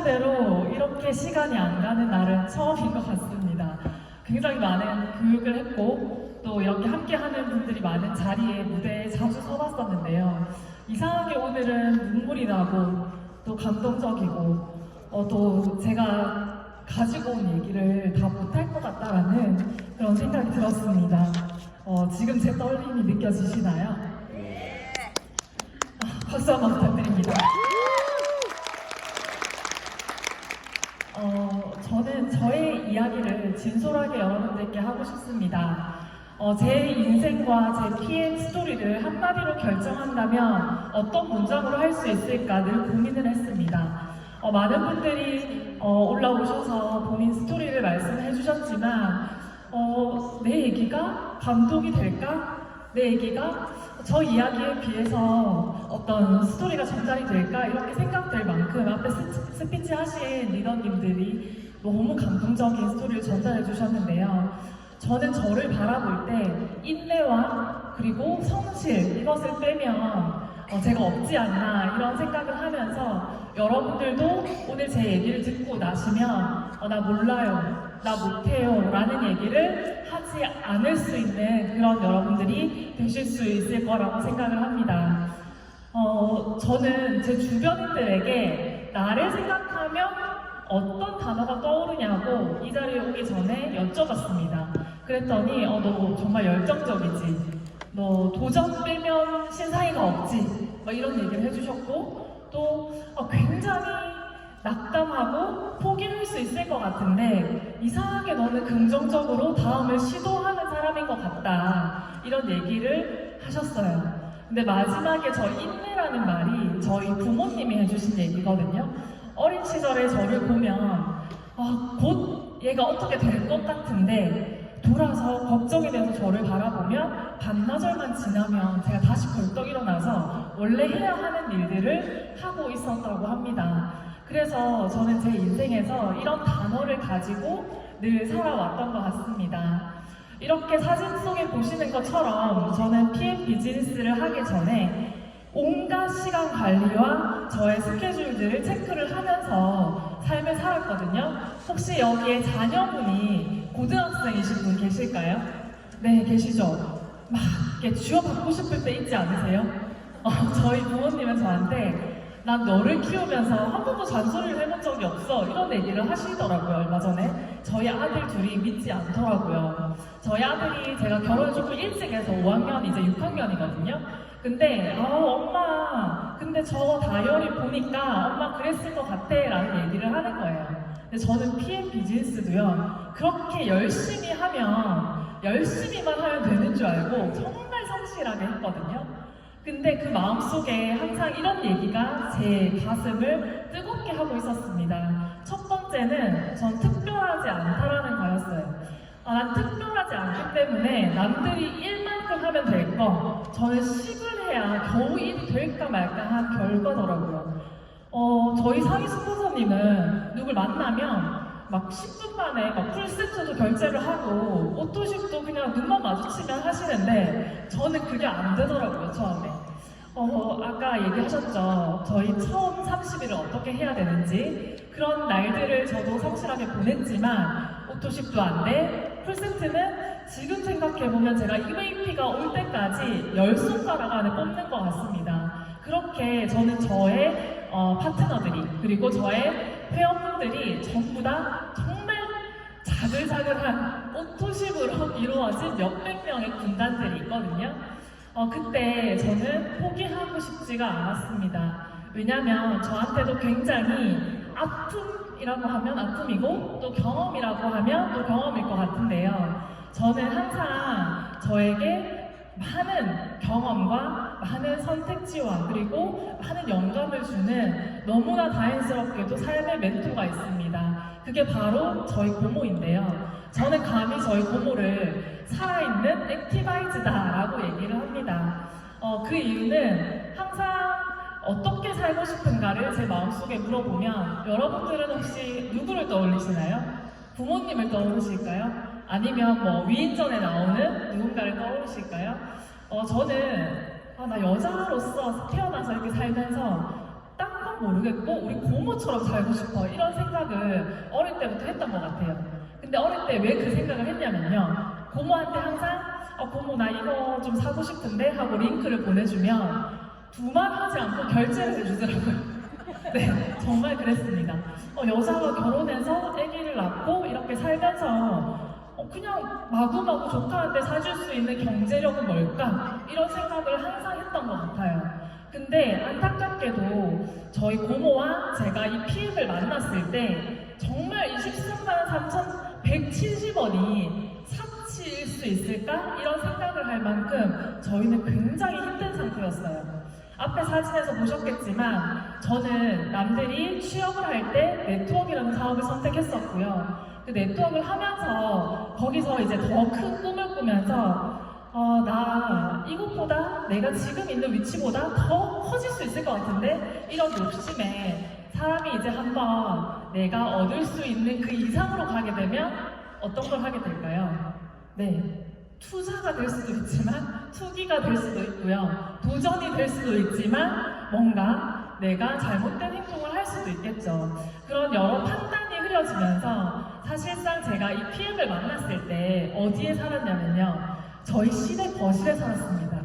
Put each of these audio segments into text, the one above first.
대로 이렇게 시간이 안 가는 날은 처음인 것 같습니다. 굉장히 많은 교육을 했고 또 이렇게 함께하는 분들이 많은 자리에 무대에 자주 서봤었는데요. 이상하게 오늘은 눈물이 나고 또 감동적이고 또 제가 가지고 온 얘기를 다 못할 것 같다라는 그런 생각이 들었습니다. 지금 제 떨림이 느껴지시나요? 박수 한번 부탁드립니다. 저는 저의 이야기를 진솔하게 여러분들께 하고 싶습니다. 제 인생과 제 PM 스토리를 한마디로 결정한다면 어떤 문장으로 할 수 있을까 늘 고민을 했습니다. 많은 분들이 올라오셔서 본인 스토리를 말씀해 주셨지만 내 얘기가 감동이 될까? 내 얘기가 저 이야기에 비해서 어떤 스토리가 전달이 될까? 이렇게 생각될 만큼 앞에 스피치 하신 리더님들이 너무 감동적인 스토리를 전달해 주셨는데요. 저는 저를 바라볼 때 인내와 그리고 성실 이것을 빼면 제가 없지 않나 이런 생각을 하면서 여러분들도 오늘 제 얘기를 듣고 나시면 나 몰라요, 나 못해요 라는 얘기를 하지 않을 수 있는 그런 여러분들이 되실 수 있을 거라고 생각을 합니다. 저는 제 주변인들에게 나를 생각하면 어떤 단어가 떠오르냐고 이 자리에 오기 전에 여쭤봤습니다. 그랬더니 너 정말 열정적이지, 너 도전 빼면 신상이가 없지, 이런 얘기를 해주셨고 또 굉장히 낙담하고 포기할 수 있을 것 같은데 이상하게 너는 긍정적으로 다음을 시도하는 사람인 것 같다 이런 얘기를 하셨어요. 근데 마지막에 저 인내라는 말이 저희 부모님이 해주신 얘기거든요. 어린 시절에 저를 보면 곧 얘가 어떻게 될 것 같은데 돌아서 걱정이 돼서 저를 바라보면 반나절만 지나면 제가 다시 벌떡 일어나서 원래 해야 하는 일들을 하고 있었다고 합니다. 그래서 저는 제 인생에서 이런 단어를 가지고 늘 살아왔던 것 같습니다. 이렇게 사진 속에 보시는 것처럼 저는 PM 비즈니스를 하기 전에 온갖 시간 관리와 저의 스케줄들을 체크를 하면서 삶을 살았거든요. 혹시 여기에 자녀분이 고등학생이신 분 계실까요? 네, 계시죠? 막 이렇게 쥐어받고 싶을 때 있지 않으세요? 저희 부모님은 저한테 난 너를 키우면서 한 번도 잔소리를 해본 적이 없어 이런 얘기를 하시더라고요. 얼마 전에 저희 아들 둘이 믿지 않더라고요. 저희 아들이 제가 결혼을 조금 일찍 해서 5학년 이제 6학년이거든요. 근데 엄마 근데 저 다이어리 보니까 엄마 그랬을 것 같아 라는 얘기를 하는 거예요. 근데 저는 PM 비즈니스도요 그렇게 열심히 하면 열심히만 하면 되는 줄 알고 정말 성실하게 했거든요. 근데 그 마음속에 항상 이런 얘기가 제 가슴을 뜨겁게 하고 있었습니다. 첫 번째는 전 특별하지 않다라는 거였어요. 난 특별하지 않기 때문에 남들이 일만큼 하면 될 거, 저는 10을 해야 겨우 일이 될까 말까 한 결과더라고요. 저희 상위 스폰서님은 누굴 만나면 막 10분 만에 막 풀세트도 결제를 하고 오토식도 그냥 눈만 마주치면 하시는데 저는 그게 안 되더라고요, 처음에. 아까 얘기하셨죠. 저희 처음 30일을 어떻게 해야 되는지 그런 날들을 저도 성실하게 보냈지만 오토식도 안 돼, 풀세트는 지금 생각해보면 제가 EVP가 올 때까지 10손가락 안에 뽑는 것 같습니다. 그렇게 저는 저의 파트너들이 그리고 저의 회원분들이 전부 다 정말 자글자글한 오토십으로 이루어진 몇백 명의 군단들이 있거든요. 그때 저는 포기하고 싶지가 않았습니다. 왜냐면 저한테도 굉장히 아픔이라고 하면 아픔이고 또 경험이라고 하면 또 경험일 것 같은데요. 저는 항상 저에게 많은 경험과 많은 선택지와 그리고 많은 영감을 주는 너무나 다행스럽게도 삶의 멘토가 있습니다. 그게 바로 저희 고모인데요. 저는 감히 저희 고모를 살아있는 액티바이즈다라고 얘기를 합니다. 그 이유는 항상 어떻게 살고 싶은가를 제 마음속에 물어보면 여러분들은 혹시 누구를 떠올리시나요? 부모님을 떠오르실까요? 아니면 뭐 위인전에 나오는 누군가를 떠오르실까요? 저는 나 여자로서 태어나서 이렇게 살면서 딱 한 모르겠고 우리 고모처럼 살고 싶어 이런 생각을 어릴 때부터 했던 것 같아요. 근데 어릴 때 왜 그 생각을 했냐면요. 고모한테 항상 고모 나 이거 좀 사고 싶은데 하고 링크를 보내주면 두 말 하지 않고 결제를 해주더라고요. 네, 정말 그랬습니다. 여자가 결혼해서 아기를 낳고 이렇게 살면서 그냥 마구마구 조카한테 사줄 수 있는 경제력은 뭘까? 이런 생각을 항상 했던 것 같아요. 근데 안타깝게도 저희 고모와 제가 이 PM을 만났을 때 정말 23만 3,170원이 사치일 수 있을까? 이런 생각을 할 만큼 저희는 굉장히 힘든 상태였어요. 앞에 사진에서 보셨겠지만 저는 남들이 취업을 할 때 네트워크라는 사업을 선택했었고요. 그 네트워크를 하면서 거기서 이제 더 큰 꿈을 꾸면서 나 이것보다 내가 지금 있는 위치보다 더 커질 수 있을 것 같은데 이런 욕심에 사람이 이제 한번 내가 얻을 수 있는 그 이상으로 가게 되면 어떤 걸 하게 될까요? 네. 투자가 될 수도 있지만 투기가 될 수도 있고요. 도전이 될 수도 있지만 뭔가 내가 잘못된 행동을 할 수도 있겠죠. 그런 여러 판단이 흐려지면서 사실상 제가 이 PM을 만났을 때 어디에 살았냐면요. 저희 시댁 거실에 살았습니다.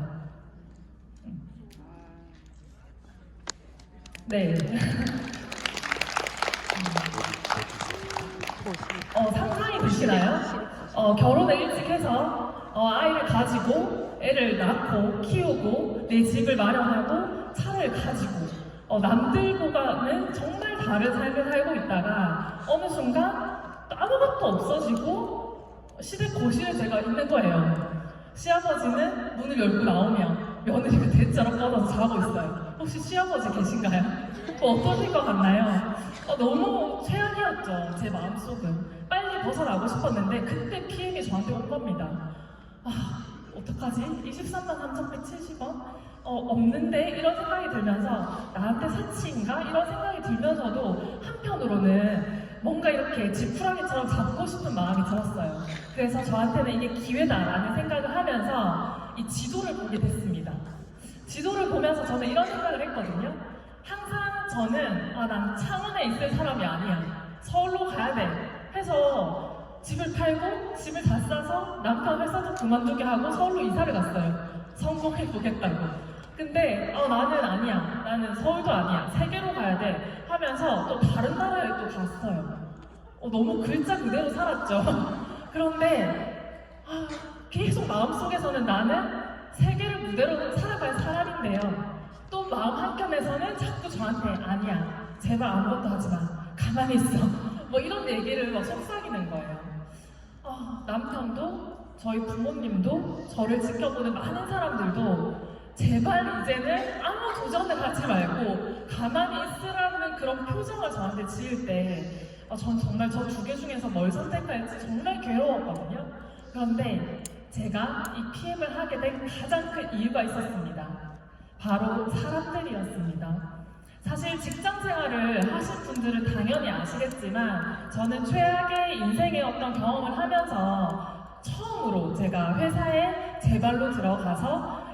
네. 상상이 되시나요? 결혼을 일찍 해서 아이를 가지고 애를 낳고 키우고 내 집을 마련하고 차를 가지고 남들보다는 정말 다른 삶을 살고 있다가 어느 순간 아무것도 없어지고 시댁 거실에 제가 있는 거예요. 시아버지는 문을 열고 나오면 며느리가 대자로 뻗어서 자고 있어요. 혹시 시아버지 계신가요? 어떠실 것 같나요? 너무 최악이었죠. 제 마음속은. 빨리 벗어나고 싶었는데 그때 PM이 저한테 온 겁니다. 어떡하지? 23만 3,170원? 없는데? 이런 생각이 들면서 나한테 사치인가? 이런 생각이 들면서도 한편으로는 뭔가 이렇게 지푸라기처럼 잡고 싶은 마음이 들었어요. 그래서 저한테는 이게 기회다라는 생각을 하면서 이 지도를 보게 됐습니다. 지도를 보면서 저는 이런 생각을 했거든요. 항상 저는 난 창원에 있을 사람이 아니야. 서울로 가야 돼. 해서 집을 팔고 집을 다 싸서 남편 회사도 그만두게 하고 서울로 이사를 갔어요. 성공해보겠다고. 근데 나는 아니야. 나는 서울도 아니야. 세계로 가야 돼. 하면서 또 다른 나라에 또 갔어요. 너무 글자 그대로 살았죠. 그런데 계속 마음속에서는 나는 세계를 무대로 살아갈 사람인데요. 또 마음 한켠에서는 자꾸 저한테 아니야. 제발 아무것도 하지 마. 가만히 있어. 뭐 이런 얘기를 막 속삭이는 거예요. 남편도 저희 부모님도 저를 지켜보는 많은 사람들도 제발 이제는 아무 도전을 하지 말고 가만히 있으라는 그런 표정을 저한테 지을 때 전 정말 저 두 개 중에서 뭘 선택할지 정말 괴로웠거든요. 그런데 제가 이 PM을 하게 된 가장 큰 이유가 있었습니다. 바로 사람들이었습니다. 사실 직장 생활을 하신 분들은 당연히 아시겠지만 저는 최악의 인생의 어떤 경험을 하면서 처음으로 제가 회사에 제 발로 들어가서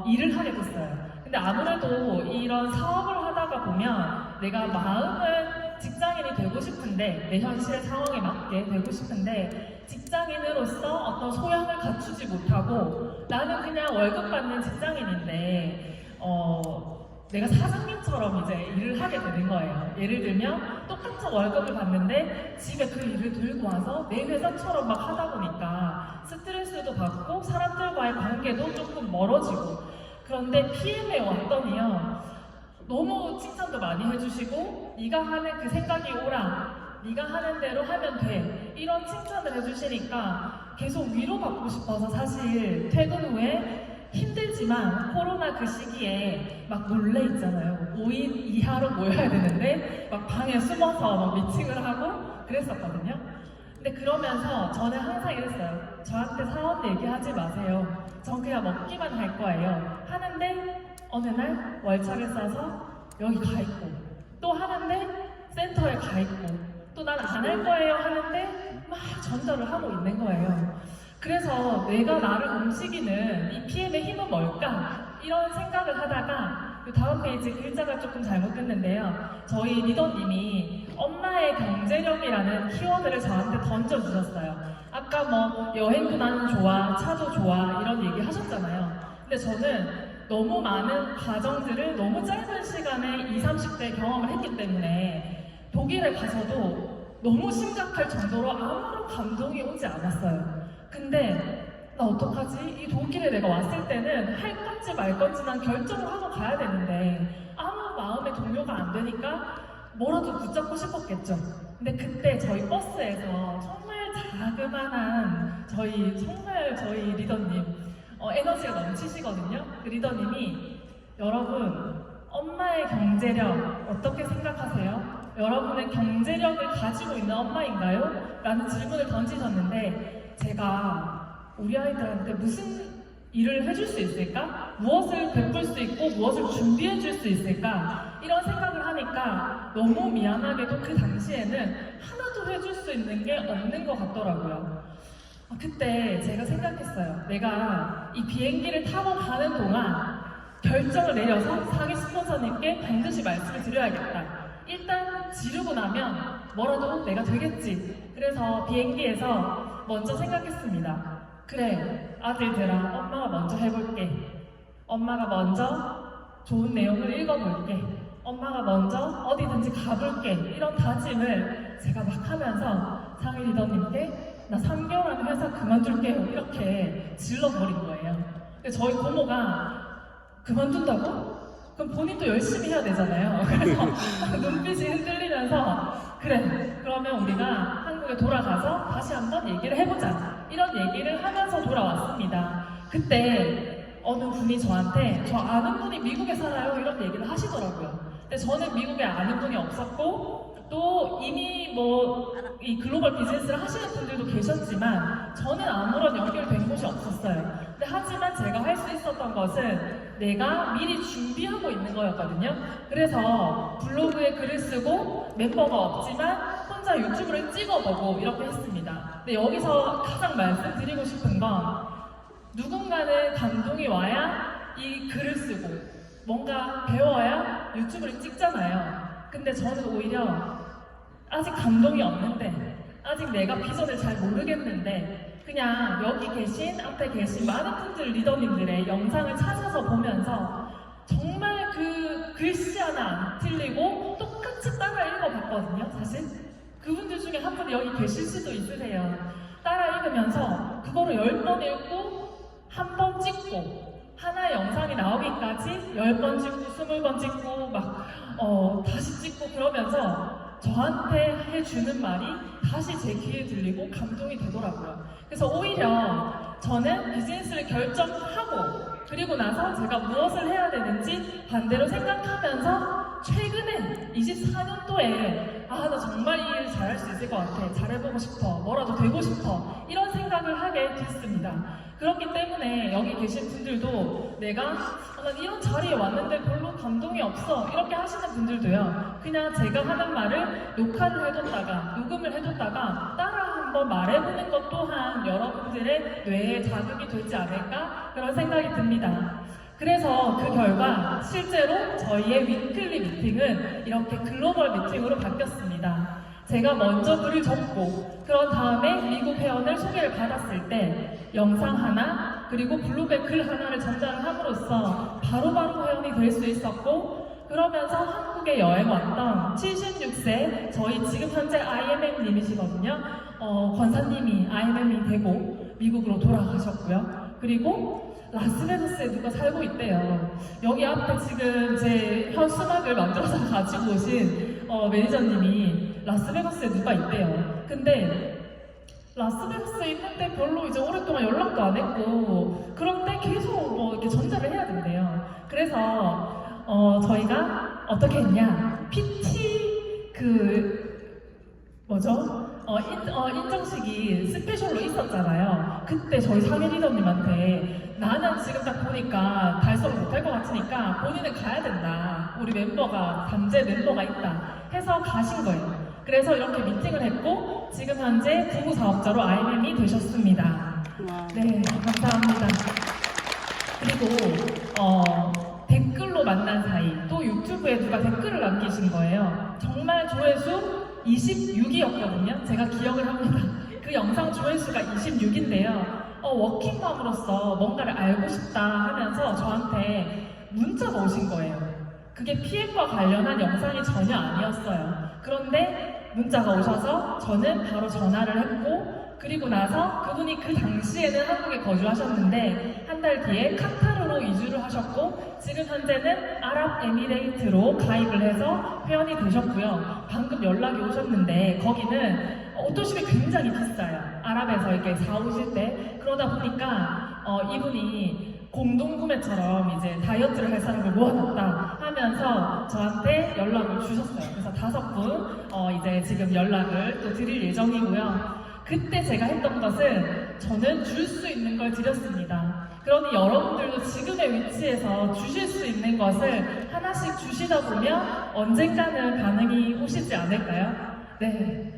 일을 하게 됐어요. 근데 아무래도 이런 사업을 하다가 보면 내가 마음은 직장인이 되고 싶은데 내 현실의 상황에 맞게 되고 싶은데 직장인으로서 어떤 소양을 갖추지 못하고 나는 그냥 월급 받는 직장인인데 내가 사장님처럼 이제 일을 하게 되는 거예요. 예를 들면 똑같은 월급을 받는데 집에 그 일을 들고 와서 내 회사처럼 막 하다 보니까 스트레스도 받고 사람들과의 관계도 조금 멀어지고 그런데 PM에 왔더니요. 너무 칭찬도 많이 해주시고 네가 하는 그 생각이 옳아. 네가 하는 대로 하면 돼. 이런 칭찬을 해주시니까 계속 위로받고 싶어서 사실 퇴근 후에 힘들지만 코로나 그 시기에 막 몰래 있잖아요. 5인 이하로 모여야 되는데 막 방에 숨어서 막 미팅을 하고 그랬었거든요. 근데 그러면서 저는 항상 이랬어요. 저한테 사업 얘기하지 마세요. 전 그냥 먹기만 할 거예요. 하는데 어느 날 월차를 싸서 여기 가 있고 또 하는데 센터에 가 있고 또 난 안 할 거예요 하는데 막 전달을 하고 있는 거예요. 그래서 내가 나를 움직이는 이 PM의 힘은 뭘까? 이런 생각을 하다가 그 다음 페이지 글자가 조금 잘못됐는데요. 저희 리더님이 엄마의 경제력이라는 키워드를 저한테 던져주셨어요. 아까 뭐 여행도 나는 좋아, 차도 좋아 이런 얘기 하셨잖아요. 근데 저는 너무 많은 가정들을 너무 짧은 시간에 20, 30대 경험을 했기 때문에 독일에 가서도 너무 심각할 정도로 아무런 감동이 오지 않았어요. 근데 나 어떡하지? 이 독일에 내가 왔을 때는 할 건지 말 건지 난 결정을 하고 가야 되는데 아무 마음의 동요가 안 되니까 뭐라도 붙잡고 싶었겠죠. 근데 그때 저희 버스에서 정말 자그마한 저희 리더님 에너지가 넘치시거든요. 그 리더님이 여러분 엄마의 경제력 어떻게 생각하세요? 여러분의 경제력을 가지고 있는 엄마인가요? 라는 질문을 던지셨는데 제가 우리 아이들한테 무슨 일을 해줄 수 있을까? 무엇을 베풀 수 있고 무엇을 준비해 줄 수 있을까? 이런 생각을 하니까 너무 미안하게도 그 당시에는 하나도 해줄 수 있는 게 없는 것 같더라고요. 그때 제가 생각했어요. 내가 이 비행기를 타고 가는 동안 결정을 내려서 상위 스폰서님께 반드시 말씀을 드려야겠다. 일단 지르고 나면 뭐라도 내가 되겠지. 그래서 비행기에서 먼저 생각했습니다. 그래, 아들들아, 엄마가 먼저 해볼게. 엄마가 먼저 좋은 내용을 읽어볼게. 엄마가 먼저 어디든지 가볼게. 이런 다짐을 제가 막 하면서 상위 리더님께 나 3개월 안에 회사 그만둘게요. 이렇게 질러버린 거예요. 근데 저희 고모가 그만둔다고? 그럼 본인도 열심히 해야 되잖아요. 그래서 눈빛이 흔들리면서 그래, 그러면 우리가 한국에 돌아가서 다시 한번 얘기를 해보자. 이런 얘기를 하면서 돌아왔습니다. 그때 어느 분이 저한테 저 아는 분이 미국에 살아요. 이런 얘기를 하시더라고요. 근데 저는 미국에 아는 분이 없었고 또 이미 뭐 이 글로벌 비즈니스를 하시는 분들도 계셨지만 저는 아무런 연결된 곳이 없었어요. 근데 하지만 제가 할 수 있었던 것은 내가 미리 준비하고 있는 거였거든요. 그래서 블로그에 글을 쓰고 멤버가 없지만 혼자 유튜브를 찍어보고 이렇게 했습니다. 근데 여기서 가장 말씀드리고 싶은 건 누군가는 감동이 와야 이 글을 쓰고 뭔가 배워야 유튜브를 찍잖아요. 근데 저는 오히려 아직 감동이 없는데 아직 내가 비전을 잘 모르겠는데 그냥 여기 계신 앞에 계신 많은 분들 리더님들의 영상을 찾아서 보면서 정말 그 글씨 하나 안 틀리고 똑같이 따라 읽어봤거든요. 사실 그분들 중에 한 분이 여기 계실 수도 있으세요. 따라 읽으면서 그거를 10번 읽고 한 번 찍고 하나의 영상이 나오기까지 10번 찍고 20번 찍고 막 다시 찍고 그러면서 저한테 해주는 말이 다시 제 귀에 들리고 감동이 되더라고요. 그래서 오히려 저는 비즈니스를 결정하고 그리고 나서 제가 무엇을 해야 되는지 반대로 생각하면서 최근에 24년도에 나 정말 이 일 잘할 수 있을 것 같아. 잘해보고 싶어. 뭐라도 되고 싶어. 이런 생각을 하게 됐습니다. 그렇기 때문에 여기 계신 분들도 내가 난 이런 자리에 왔는데 별로 감동이 없어 이렇게 하시는 분들도요 그냥 제가 하는 말을 녹화를 해뒀다가 녹음을 해뒀다가 따라 한번 말해보는 것 또한 여러분들의 뇌에 자극이 되지 않을까 그런 생각이 듭니다. 그래서 그 결과 실제로 저희의 위클리 미팅은 이렇게 글로벌 미팅으로 바뀌었습니다. 제가 먼저 글을 적고 그런 다음에 미국 회원을 소개를 받았을 때 영상 하나 그리고 블로그에 글 하나를 전달을 함으로써 바로바로 회원이 될 수 있었고 그러면서 한국에 여행 왔던 76세 저희 지금 현재 IMM님이시거든요. 권사님이 IMM이 되고 미국으로 돌아가셨고요. 그리고 라스베가스에 누가 살고 있대요. 여기 앞에 지금 제 현수막을 만들어서 가지고 오신 매니저님이 라스베가스에 누가 있대요. 근데 라스베가스에 있는데 별로 이제 오랫동안 연락도 안 했고 그런데 계속 뭐 이렇게 전달을 해야 된대요. 그래서 저희가 어떻게 했냐? PT 인정식이 스페셜로 있었잖아요. 그때 저희 상해 리더님한테 나는 지금 딱 보니까 달성을 못할 것 같으니까 본인은 가야 된다. 우리 멤버가 잠재 멤버가 있다 해서 가신 거예요. 그래서 이렇게 미팅을 했고 지금 현재 부부 사업자로 IMM이 되셨습니다. 네, 감사합니다. 그리고 댓글로 만난 사이 유튜브에 누가 댓글을 남기신 거예요. 정말 조회수 26이었거든요. 제가 기억을 합니다. 그 영상 조회수가 26인데요. 워킹맘으로서 뭔가를 알고 싶다 하면서 저한테 문자가 오신 거예요. 그게 PM과 관련한 영상이 전혀 아니었어요. 그런데 문자가 오셔서 저는 바로 전화를 했고, 그리고 나서 그분이 그 당시에는 한국에 거주하셨는데 한 달 뒤에 카타르로 이주를 하셨고, 지금 현재는 아랍에미레이트로 가입을 해서 회원이 되셨고요. 방금 연락이 오셨는데 거기는 옷도심이 굉장히 비싸요. 아랍에서 이렇게 사오실 때. 그러다 보니까 이분이 공동구매처럼 이제 다이어트를 할 사람을 모아놨다 하면서 저한테 연락을 주셨어요. 그래서 5분 이제 지금 연락을 또 드릴 예정이고요. 그때 제가 했던 것은 저는 줄 수 있는 걸 드렸습니다. 그러니 여러분들도 지금의 위치에서 주실 수 있는 것을 하나씩 주시다 보면 언젠가는 반응이 오시지 않을까요? 네.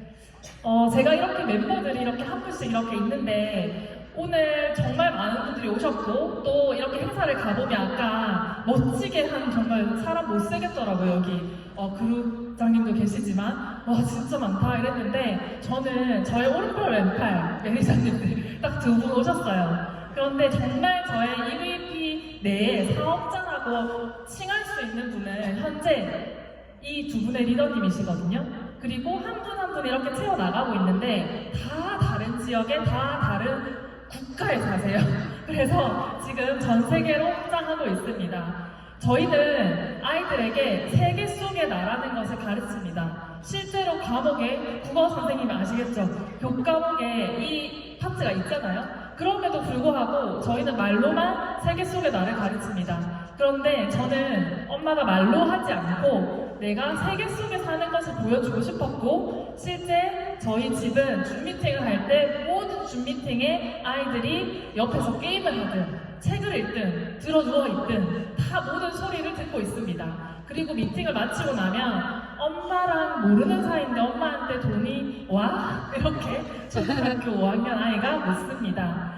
제가 이렇게 멤버들이 이렇게 한 분씩 이렇게 있는데 오늘 정말 많은 분들이 오셨고, 또 이렇게 행사를 가보면 아까 멋지게 한 정말 사람 못 세겠더라고요. 여기 그룹장님도 계시지만 와 진짜 많다 이랬는데, 저는 저의 오른팔 왼팔 매니저님들 딱 2분 오셨어요. 그런데 정말 저의 EVP 내에 사업자라고 칭할 수 있는 분은 현재 이 2분의 리더님이시거든요. 그리고 한 분 한 분 이렇게 채워나가고 있는데 다 다른 지역에 다 다른 국가에 사세요. 그래서 지금 전 세계로 확장하고 있습니다. 저희는 아이들에게 세계 속의 나라는 것을 가르칩니다. 실제로 과목에, 국어 선생님이 아시겠죠? 교과목에 이 파트가 있잖아요. 그럼에도 불구하고 저희는 말로만 세계 속의 나를 가르칩니다. 그런데 저는 엄마가 말로 하지 않고 내가 세계 속에 사는 것을 보여주고 싶었고, 실제 저희 집은 줌 미팅을 할 때 모든 줌 미팅에 아이들이 옆에서 게임을 하든 책을 읽든 들어 누워 있든 다 모든 소리를 듣고 있습니다. 그리고 미팅을 마치고 나면 엄마랑 모르는 사이인데 엄마한테 돈이 와? 이렇게 초등학교 5학년 아이가 묻습니다.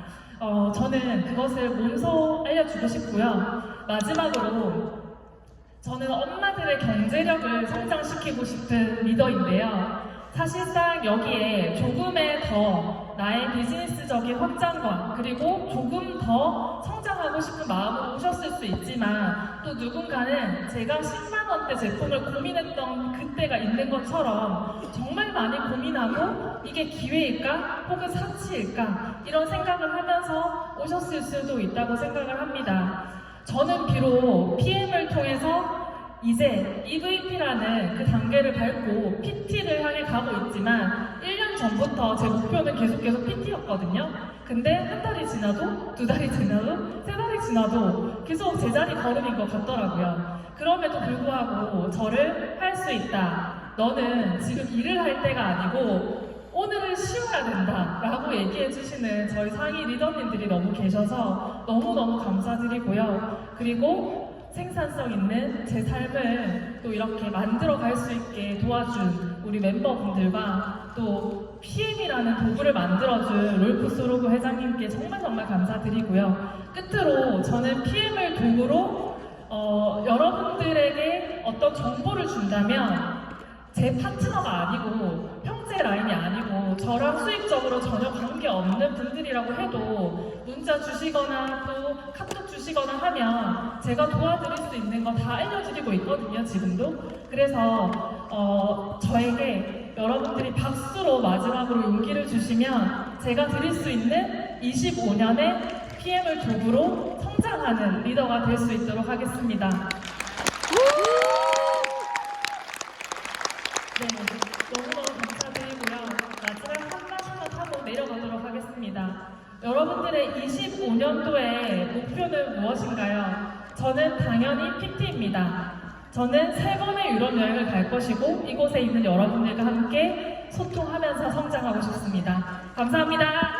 저는 그것을 몸소 알려주고 싶고요. 마지막으로 저는 엄마들의 경제력을 성장시키고 싶은 리더인데요. 사실상 여기에 조금의 더 나의 비즈니스적인 확장과 그리고 조금 더 성장하고 싶은 마음으로 오셨을 수 있지만, 또 누군가는 제가 10만원대 제품을 고민했던 그때가 있는 것처럼 정말 많이 고민하고 이게 기회일까 혹은 사치일까 이런 생각을 하면서 오셨을 수도 있다고 생각을 합니다. 저는 비록 PM을 통해서 이제 EVP라는 그 단계를 밟고 PT를 향해 가고 있지만 1년 전부터 제 목표는 계속 PT였거든요. 근데 한 달이 지나도, 2달이 지나도, 3달이 지나도 계속 제자리 걸음인 것 같더라고요. 그럼에도 불구하고 저를 할 수 있다. 너는 지금 일을 할 때가 아니고 오늘을 쉬어야 된다 라고 얘기해 주시는 저희 상위 리더님들이 너무 계셔서 너무너무 감사드리고요. 그리고 생산성 있는 제 삶을 또 이렇게 만들어 갈 수 있게 도와준 우리 멤버분들과 또 PM이라는 도구를 만들어준 롤프 소로그 회장님께 정말 감사드리고요. 끝으로 저는 PM을 도구로 여러분들에게 어떤 정보를 준다면 제 파트너가 아니고 형제 라인이 아니고 저랑 수익적으로 전혀 관계없는 분들이라고 해도 문자 주시거나 또 카톡 주시거나 하면 제가 도와드릴 수 있는 거 다 알려드리고 있거든요, 지금도. 그래서 저에게 여러분들이 박수로 마지막으로 용기를 주시면 제가 드릴 수 있는 25년의 PM을 도구로 성장하는 리더가 될 수 있도록 하겠습니다. 네, 너무너무 감사드리고요. 마지막 한 말씀만 하고 내려가도록 하겠습니다. 여러분들의 25년도의 목표는 무엇인가요? 저는 당연히 PT입니다. 저는 3번의 유럽 여행을 갈 것이고 이곳에 있는 여러분들과 함께 소통하면서 성장하고 싶습니다. 감사합니다.